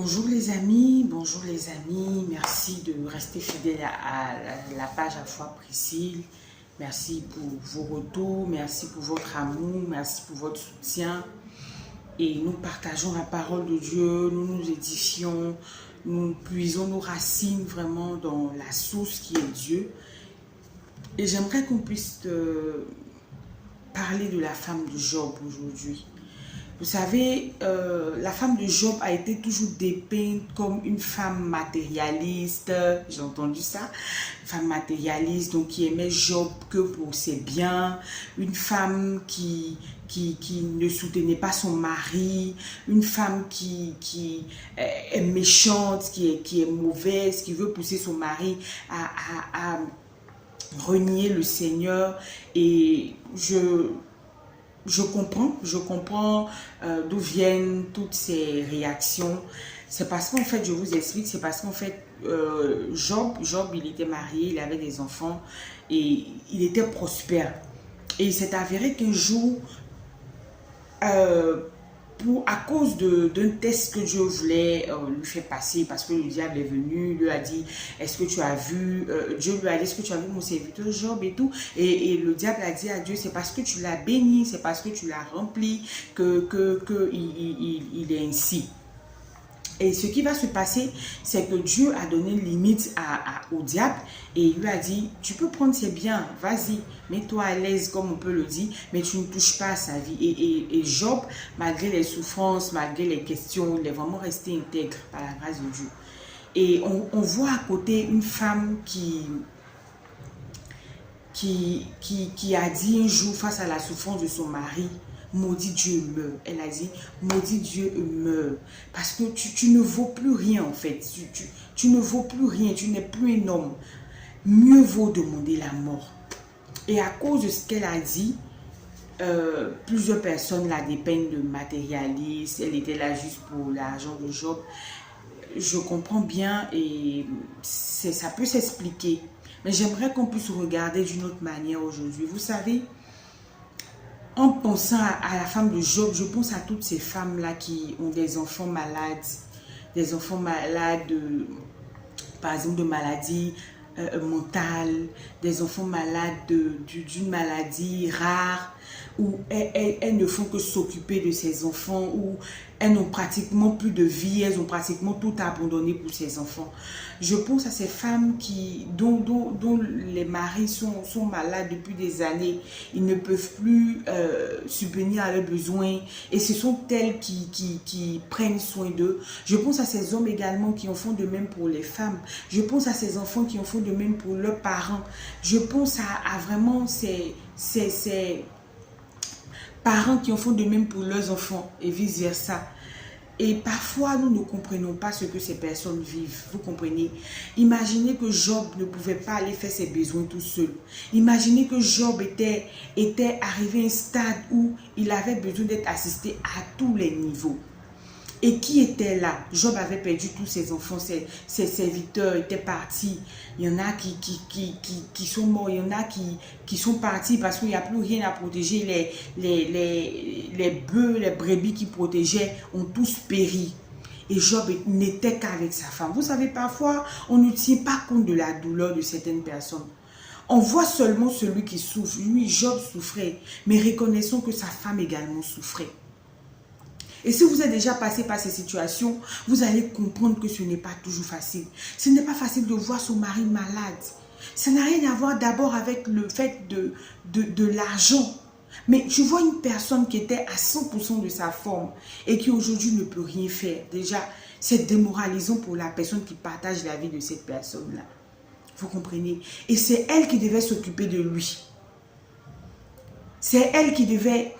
bonjour les amis, merci de rester fidèle à la page à foi Priscille. Merci pour vos retours, merci pour votre amour, merci pour votre soutien. Et nous partageons la parole de Dieu, nous nous édifions, nous puisons nos racines vraiment dans la source qui est Dieu. Et j'aimerais qu'on puisse parler de la femme de Job aujourd'hui. Vous savez, la femme de Job a été toujours dépeinte comme une femme matérialiste. J'ai entendu ça. Une femme matérialiste, donc qui aimait Job que pour ses biens. Une femme qui ne soutenait pas son mari. Une femme qui est méchante, qui est mauvaise, qui veut pousser son mari à renier le Seigneur. Et je comprends d'où viennent toutes ces réactions. C'est parce qu'en fait, je vous explique, c'est parce qu'en fait, Job, il était marié, il avait des enfants et il était prospère. Et il s'est avéré qu'un jour, à cause d'un test que Dieu voulait lui faire passer, parce que le diable est venu, lui a dit, est-ce que tu as vu, Dieu lui a dit, est-ce que tu as vu mon serviteur Job et tout, et le diable a dit à Dieu, c'est parce que tu l'as béni, c'est parce que tu l'as rempli, il est ainsi. Et ce qui va se passer, c'est que Dieu a donné une limite au diable et il lui a dit, tu peux prendre ses biens, vas-y, mets-toi à l'aise comme on peut le dire, mais tu ne touches pas à sa vie. Et Job, malgré les souffrances, malgré les questions, il est vraiment resté intègre par la grâce de Dieu. Et on voit à côté une femme qui a dit un jour face à la souffrance de son mari, maudit Dieu meurt. Elle a dit, maudit Dieu meurt. Parce que tu ne vaux plus rien en fait. Tu ne vaux plus rien, tu n'es plus un homme. Mieux vaut demander la mort. Et à cause de ce qu'elle a dit, plusieurs personnes la dépeignent de matérialiste. Elle était là juste pour l'argent de Job. Je comprends bien et ça peut s'expliquer. Mais j'aimerais qu'on puisse regarder d'une autre manière aujourd'hui. Vous savez, en pensant à la femme de Job, je pense à toutes ces femmes-là qui ont des enfants malades, par exemple de maladies mentales, des enfants malades d'une maladie rare, où elles ne font que s'occuper de ces enfants, où elles n'ont pratiquement plus de vie, elles ont pratiquement tout abandonné pour ces enfants. Je pense à ces femmes dont les maris sont malades depuis des années, ils ne peuvent plus subvenir à leurs besoins et ce sont elles qui prennent soin d'eux. Je pense à ces hommes également qui en font de même pour les femmes. Je pense à ces enfants qui en font de même pour leurs parents. Je pense à vraiment ces parents qui en font de même pour leurs enfants et vice versa. Et parfois, nous ne comprenons pas ce que ces personnes vivent. Vous comprenez? Imaginez que Job ne pouvait pas aller faire ses besoins tout seul. Imaginez que Job était arrivé à un stade où il avait besoin d'être assisté à tous les niveaux. Et qui était là? Job avait perdu tous ses enfants, ses serviteurs étaient partis. Il y en a qui sont morts, il y en a qui sont partis parce qu'il n'y a plus rien à protéger. Les bœufs, les brebis qui protégeaient ont tous péri. Et Job n'était qu'avec sa femme. Vous savez, parfois, on ne tient pas compte de la douleur de certaines personnes. On voit seulement celui qui souffre. Lui, Job souffrait, mais reconnaissons que sa femme également souffrait. Et si vous êtes déjà passé par ces situations, vous allez comprendre que ce n'est pas toujours facile. Ce n'est pas facile de voir son mari malade. Ça n'a rien à voir d'abord avec le fait de l'argent. Mais je vois une personne qui était à 100% de sa forme et qui aujourd'hui ne peut rien faire. Déjà, c'est démoralisant pour la personne qui partage la vie de cette personne-là. Vous comprenez? Et c'est elle qui devait s'occuper de lui. C'est elle qui devait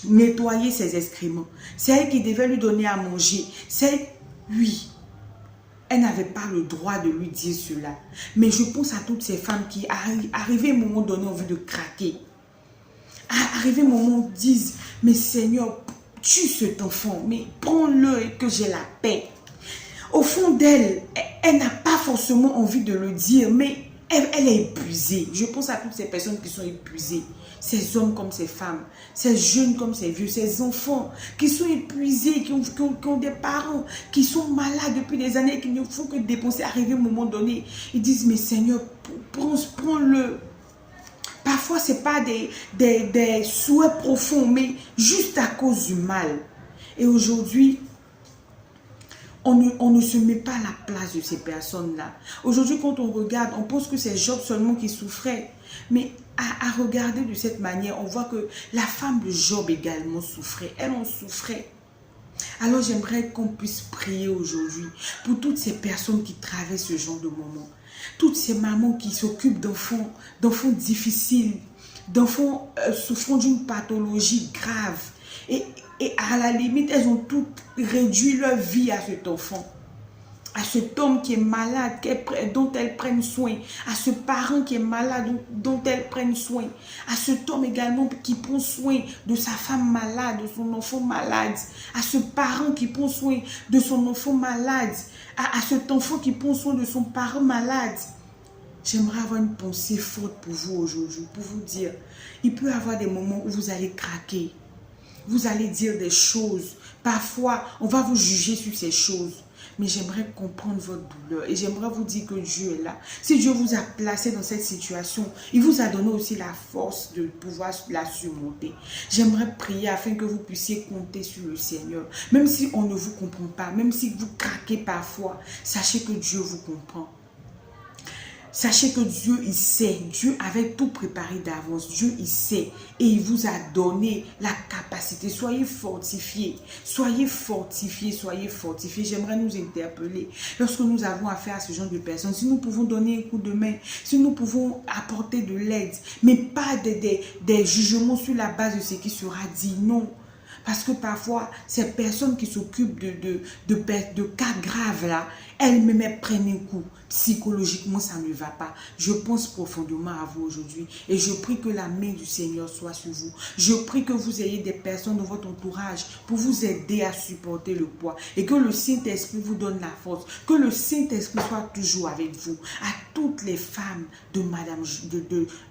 nettoyer ses excréments. C'est elle qui devait lui donner à manger. C'est lui. Elle n'avait pas le droit de lui dire cela. Mais je pense à toutes ces femmes qui, arrivé à un moment donné, ont envie de craquer. Arrivé à un moment où disent, mais Seigneur, tue cet enfant, mais prends-le et que j'ai la paix. Au fond d'elle, elle n'a pas forcément envie de le dire, mais Elle est épuisée. Je pense à toutes ces personnes qui sont épuisées. Ces hommes comme ces femmes, ces jeunes comme ces vieux, ces enfants qui sont épuisés, qui ont des parents qui sont malades depuis des années, qui ne font que dépenser. Arrivé au moment donné, ils disent, mais Seigneur, prends-le. Parfois, ce n'est pas des souhaits profonds, mais juste à cause du mal. Et aujourd'hui, on ne se met pas à la place de ces personnes-là. Aujourd'hui, quand on regarde, on pense que c'est Job seulement qui souffrait. Mais à regarder de cette manière, on voit que la femme de Job également souffrait. Elle en souffrait. Alors j'aimerais qu'on puisse prier aujourd'hui pour toutes ces personnes qui traversent ce genre de moment. Toutes ces mamans qui s'occupent d'enfants difficiles, d'enfants souffrant d'une pathologie grave. Et à la limite, elles ont toutes réduit leur vie à cet enfant. À cet homme qui est malade, dont elles prennent soin. À ce parent qui est malade, dont elles prennent soin. À cet homme également qui prend soin de sa femme malade, de son enfant malade. À ce parent qui prend soin de son enfant malade. À cet enfant qui prend soin de son parent malade. J'aimerais avoir une pensée forte pour vous aujourd'hui, pour vous dire, il peut y avoir des moments où vous allez craquer. Vous allez dire des choses. Parfois, on va vous juger sur ces choses. Mais j'aimerais comprendre votre douleur. Et j'aimerais vous dire que Dieu est là. Si Dieu vous a placé dans cette situation, il vous a donné aussi la force de pouvoir la surmonter. J'aimerais prier afin que vous puissiez compter sur le Seigneur. Même si on ne vous comprend pas, même si vous craquez parfois, sachez que Dieu vous comprend. Sachez que Dieu, il sait. Dieu avait tout préparé d'avance. Dieu, il sait. Et il vous a donné la capacité. Soyez fortifiés. Soyez fortifiés. Soyez fortifiés. J'aimerais nous interpeller. Lorsque nous avons affaire à ce genre de personnes, si nous pouvons donner un coup de main, si nous pouvons apporter de l'aide, mais pas des jugements sur la base de ce qui sera dit. Non. Parce que parfois, ces personnes qui s'occupent de cas graves là, elles-mêmes prennent un coup. Psychologiquement, ça ne va pas. Je pense profondément à vous aujourd'hui. Et je prie que la main du Seigneur soit sur vous. Je prie que vous ayez des personnes dans votre entourage pour vous aider à supporter le poids. Et que le Saint-Esprit vous donne la force. Que le Saint-Esprit soit toujours avec vous. À toutes les femmes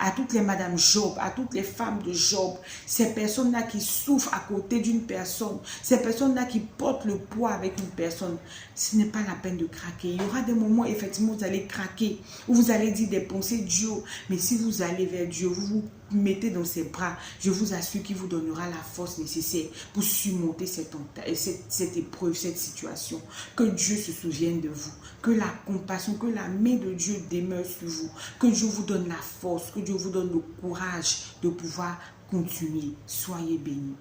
à toutes les Madame Job, à toutes les femmes de Job, ces personnes-là qui souffrent à côté d'une personne, ces personnes-là qui portent le poids avec une personne, ce n'est pas la peine de craquer. Il y aura des moments, effectivement, vous allez craquer, où vous allez dire des pensées Dieu, mais si vous allez vers Dieu, vous vous mettez dans ses bras, je vous assure qu'il vous donnera la force nécessaire pour surmonter cette épreuve, cette situation. Que Dieu se souvienne de vous, que la compassion, que la main de Dieu demeure sur vous, que Dieu vous donne la force, que Dieu vous donne le courage de pouvoir continuer. Soyez bénis.